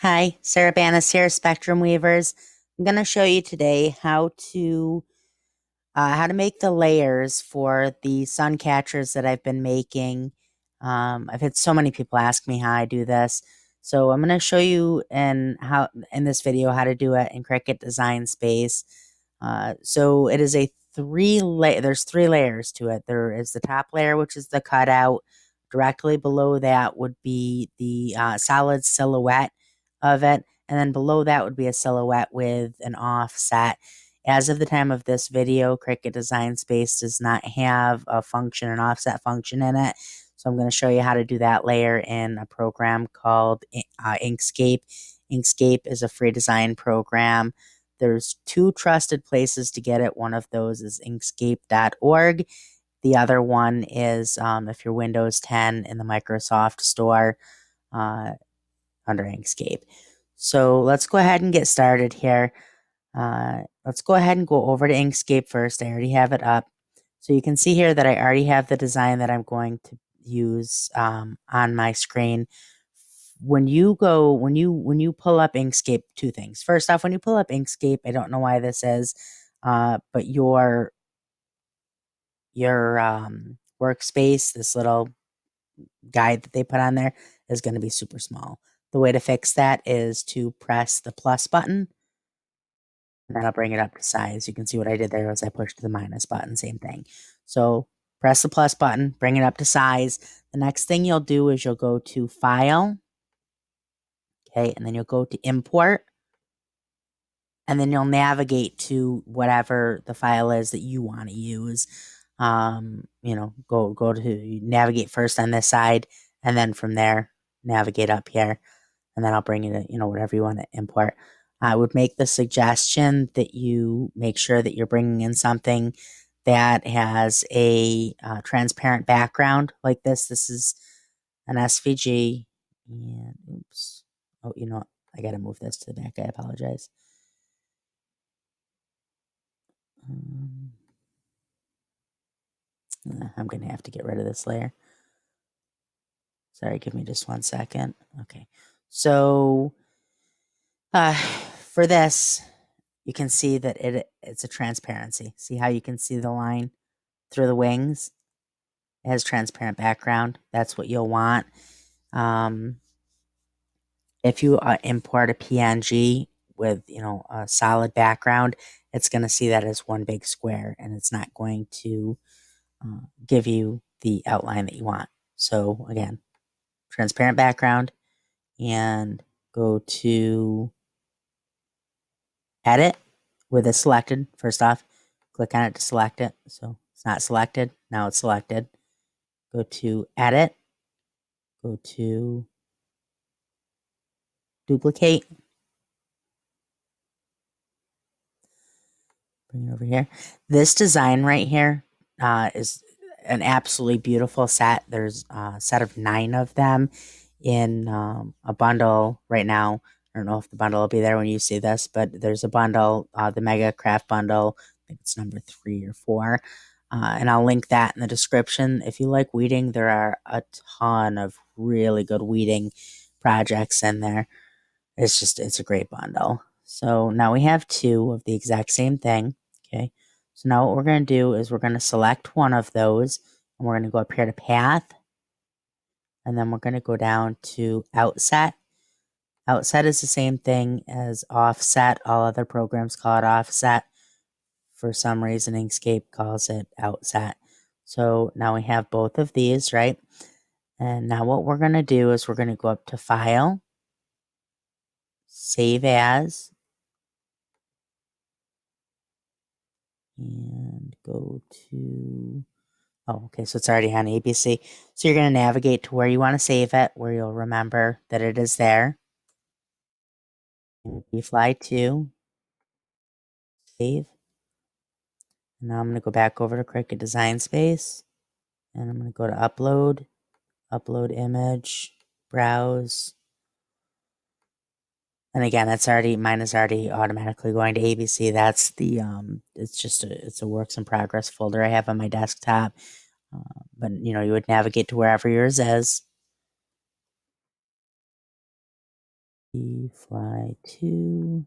Hi, Sarah Banas here, Spectrum Weavers. I'm going to show you today how to make the layers for the sun catchers that I've been making. I've had so many people ask me how I do this, so I'm going to show you in this video how to do it in Cricut Design Space. So it is a there's three layers to it. There is the top layer, which is the cutout. Directly below that would be the solid silhouette of it. And then below that would be a silhouette with an offset. As of the time of this video, Cricut Design Space does not have an offset function in it. So I'm going to show you how to do that layer in a program called Inkscape. Inkscape is a free design program. There's two trusted places to get it. One of those is inkscape.org. The other one is if you're Windows 10 in the Microsoft Store uh, under Inkscape. So let's go ahead and get started here. Let's go ahead and go over to Inkscape first. I already have it up. So you can see here that I already have the design that I'm going to use on my screen. When you pull up Inkscape, two things. First off, when you pull up Inkscape, I don't know why this is, but your workspace, this little guide that they put on there, is going to be super small. The way to fix that is to press the plus button, and that'll bring it up to size. You can see what I did there was I pushed the minus button, same thing. So press the plus button, bring it up to size. The next thing you'll do is you'll go to File, okay, and then you'll go to Import, and then you'll navigate to whatever the file is that you want to use. Go to navigate first on this side, and then from there navigate up here, and then I'll bring you to whatever you want to import. I would make the suggestion that you make sure that you're bringing in something that has a transparent background like this. This is an SVG, and oops, oh, I got to move this to the back. I apologize. I'm going to have to get rid of this layer. Sorry, give me just 1 second. Okay. So for this, you can see that it's a transparency. See how you can see the line through the wings? It has transparent background. That's what you'll want. If you import a PNG with a solid background, it's going to see that as one big square, and it's not going to give you the outline that you want. So again, transparent background, and go to edit with it selected. First off, click on it to select it. So it's not selected. Now it's selected. Go to edit. Go to duplicate. Bring it over here. This design right here is an absolutely beautiful set. There's a set of 9 of them in a bundle right now. I don't know if the bundle will be there when you see this, but there's a bundle, the Mega Craft Bundle. I think it's number 3 or 4. And I'll link that in the description. If you like weeding, there are a ton of really good weeding projects in there. It's a great bundle. So now we have 2 of the exact same thing. Okay. So now what we're going to do is we're going to select one of those, and we're going to go up here to Path. And then we're going to go down to Outset. Outset is the same thing as Offset. All other programs call it Offset. For some reason, Inkscape calls it Outset. So now we have both of these, right? And now what we're going to do is we're going to go up to File, Save As, and go to, oh, okay, so it's already on ABC. So you're going to navigate to where you want to save it, where you'll remember that it is there. Fly to, save. And now I'm going to go back over to Cricut Design Space, and I'm going to go to Upload, Upload Image, Browse. And again, mine is already automatically going to ABC. That's the, it's a works in progress folder I have on my desktop. But you would navigate to wherever yours is. fly 2,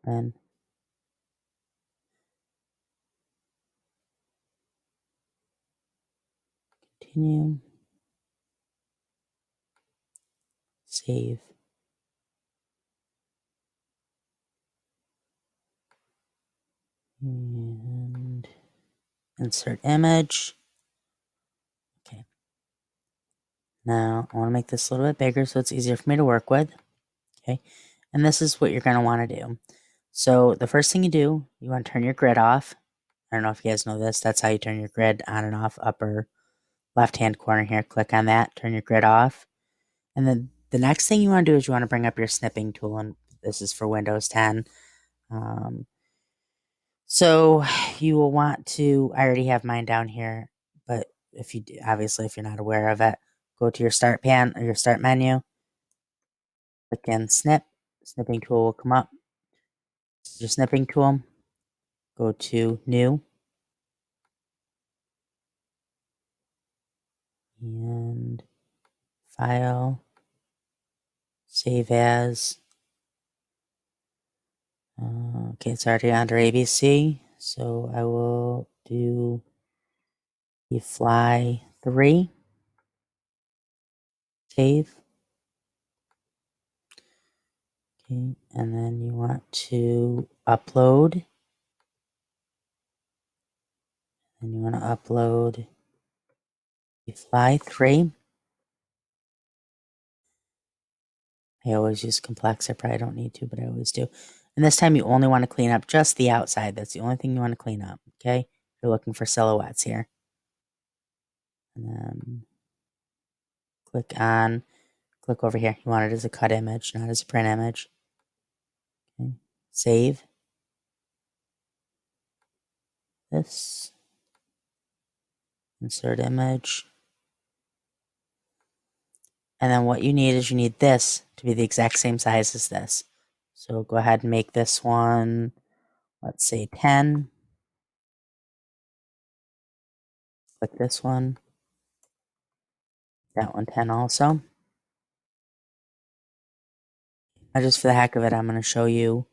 and continue, save, and insert image. Okay. Now I want to make this a little bit bigger so it's easier for me to work with. Okay. And this is what you're going to want to do. So the first thing you do, you want to turn your grid off. I don't know if you guys know this. That's how you turn your grid on and off. Upper left-hand corner here. Click on that. Turn your grid off. And then the next thing you want to do is you want to bring up your snipping tool. And this is for Windows 10. So you will want to, I already have mine down here, but if you do, obviously, if you're not aware of it, go to your start pan or your start menu, click in snip, snipping tool will come up. Your snipping tool, go to new, and file, save as. Okay, it's already under ABC, so I will do the fly 3, save. Okay, and then you want to upload, and you want to upload the fly 3. I always use complex. I probably don't need to, but I always do. And this time you only want to clean up just the outside. That's the only thing you want to clean up, okay? You're looking for silhouettes here. And then click over here. You want it as a cut image, not as a print image. Okay. Save this. Insert image. And then what you need is you need this to be the exact same size as this. So go ahead and make this one, let's say 10. Click this one. That one 10 also. Now just for the heck of it, I'm going to show you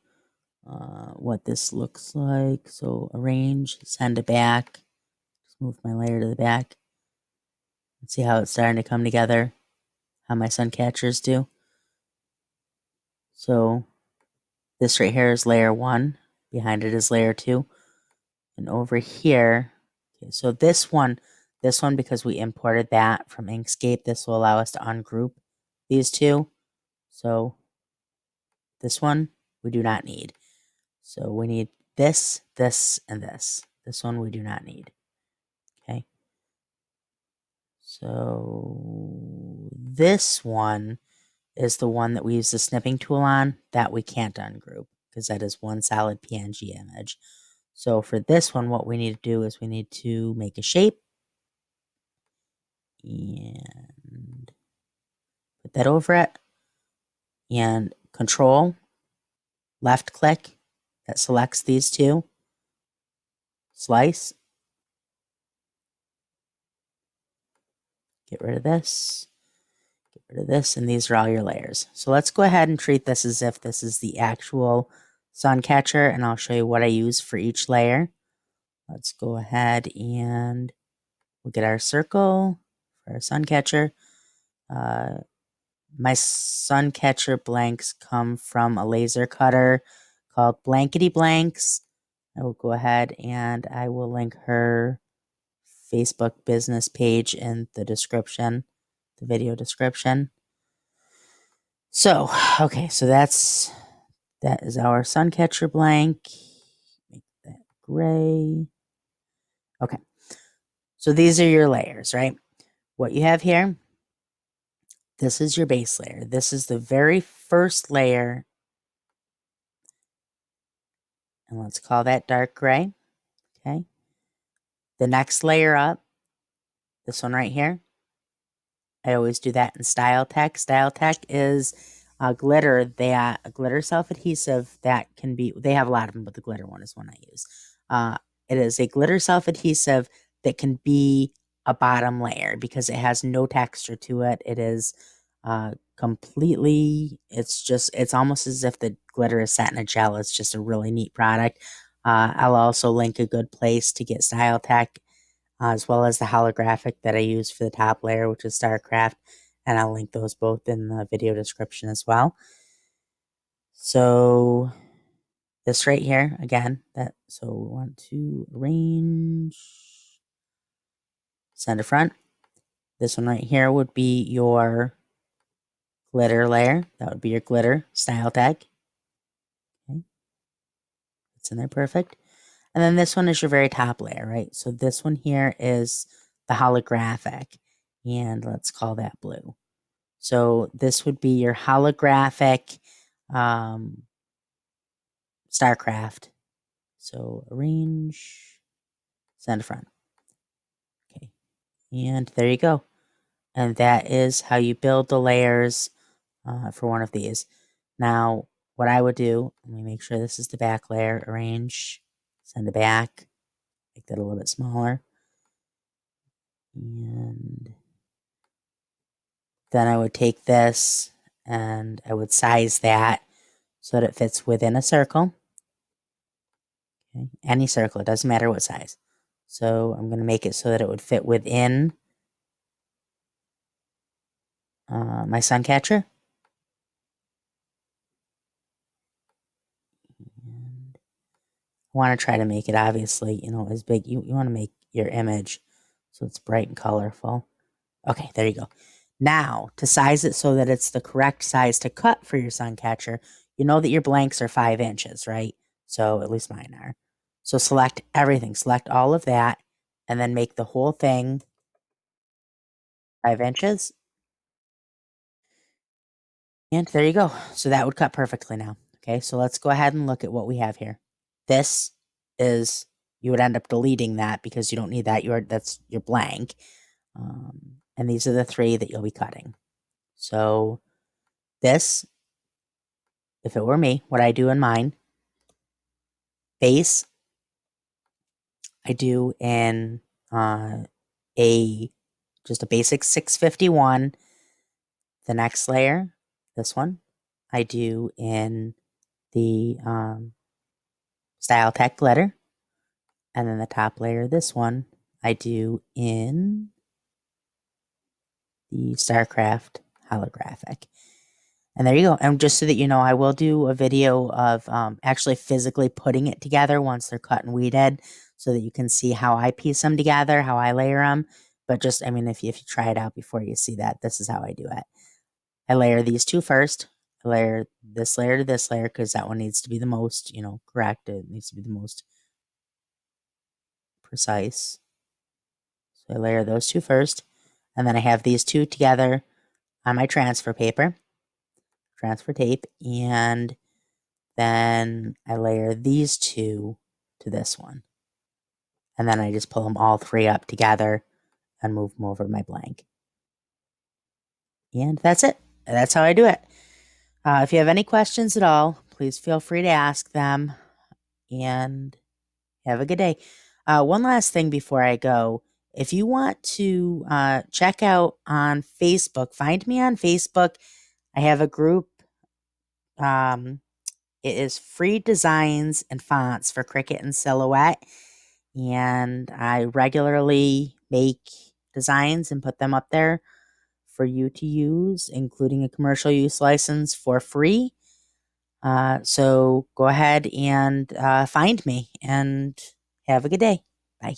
what this looks like. So arrange, send it back. Just move my layer to the back. Let's see how it's starting to come together. How my sun catchers do. So this right here is layer 1. Behind it is layer 2. And over here, okay, so this one, because we imported that from Inkscape, this will allow us to ungroup these two. So this one we do not need. So we need this, this, and this. This one we do not need. Okay. So this one is the one that we use the snipping tool on that we can't ungroup because that is one solid PNG image. So for this one, what we need to do is we need to make a shape and put that over it, and control left click that selects these two, slice, get rid of this, get rid of this, and these are all your layers. So let's go ahead and treat this as if this is the actual sun catcher, and I'll show you what I use for each layer. Let's go ahead and we'll get our circle for our sun catcher. My sun catcher blanks come from a laser cutter called Blankety Blanks. I will go ahead and I will link her Facebook business page in the description, the video description. So, okay, so that is our sun catcher blank. Make that gray. Okay. So these are your layers, right? What you have here, this is your base layer. This is the very first layer. And let's call that dark gray. Okay. The next layer up, this one right here, I always do that in Style Tech. Style Tech is a glitter self-adhesive that can be, they have a lot of them, but the glitter one is one I use. It is a glitter self-adhesive that can be a bottom layer because it has no texture to it. It is completely, it's almost as if the glitter is set in a gel. It's just a really neat product. I'll also link a good place to get Style Tech, as well as the holographic that I use for the top layer, which is StarCraft. And I'll link those both in the video description as well. So this right here, again, so we want to arrange center front. This one right here would be your glitter layer. That would be your glitter Style Tech. Okay. It's in there perfect. And then this one is your very top layer, right? So this one here is the holographic, and let's call that blue. So this would be your holographic StarCraft. So arrange, center front. Okay, and there you go. And that is how you build the layers for one of these. Now, what I would do, let me make sure this is the back layer, arrange, send it back, make that a little bit smaller. And then I would take this and I would size that so that it fits within a circle. Okay, any circle, it doesn't matter what size. So I'm going to make it so that it would fit within my suncatcher. And I want to try to make it, obviously, as big. You want to make your image so it's bright and colorful. Okay, there you go. Now, to size it so that it's the correct size to cut for your suncatcher, you know that your blanks are 5 inches, right? So at least mine are. So select everything. Select all of that, and then make the whole thing 5 inches. And there you go. So that would cut perfectly now. Okay, so let's go ahead and look at what we have here. This is, you would end up deleting that because you don't need that. That's your blank. And these are the 3 that you'll be cutting. So this, if it were me, what I do in mine, base, I do in just a basic 651. The next layer, this one, I do in the Style Tech glitter. And then the top layer, this one, I do in the StarCraft holographic. And there you go. And just so that you know, I will do a video of actually physically putting it together once they're cut and weeded so that you can see how I piece them together, how I layer them. But just, if you try it out before you see that, this is how I do it. I layer these 2 first. I layer this layer to this layer because that one needs to be the most, correct. It needs to be the most precise. So I layer those 2 first. And then I have these 2 together on my transfer paper. Transfer tape, and then I layer these 2 to this one. And then I just pull them all 3 up together and move them over my blank. And that's it. That's how I do it. If you have any questions at all, please feel free to ask them. And have a good day. One last thing before I go. If you want to check out on Facebook, find me on Facebook. I have a group. It is free designs and fonts for Cricut and Silhouette. And I regularly make designs and put them up there for you to use, including a commercial use license for free. So go ahead and find me and have a good day. Bye.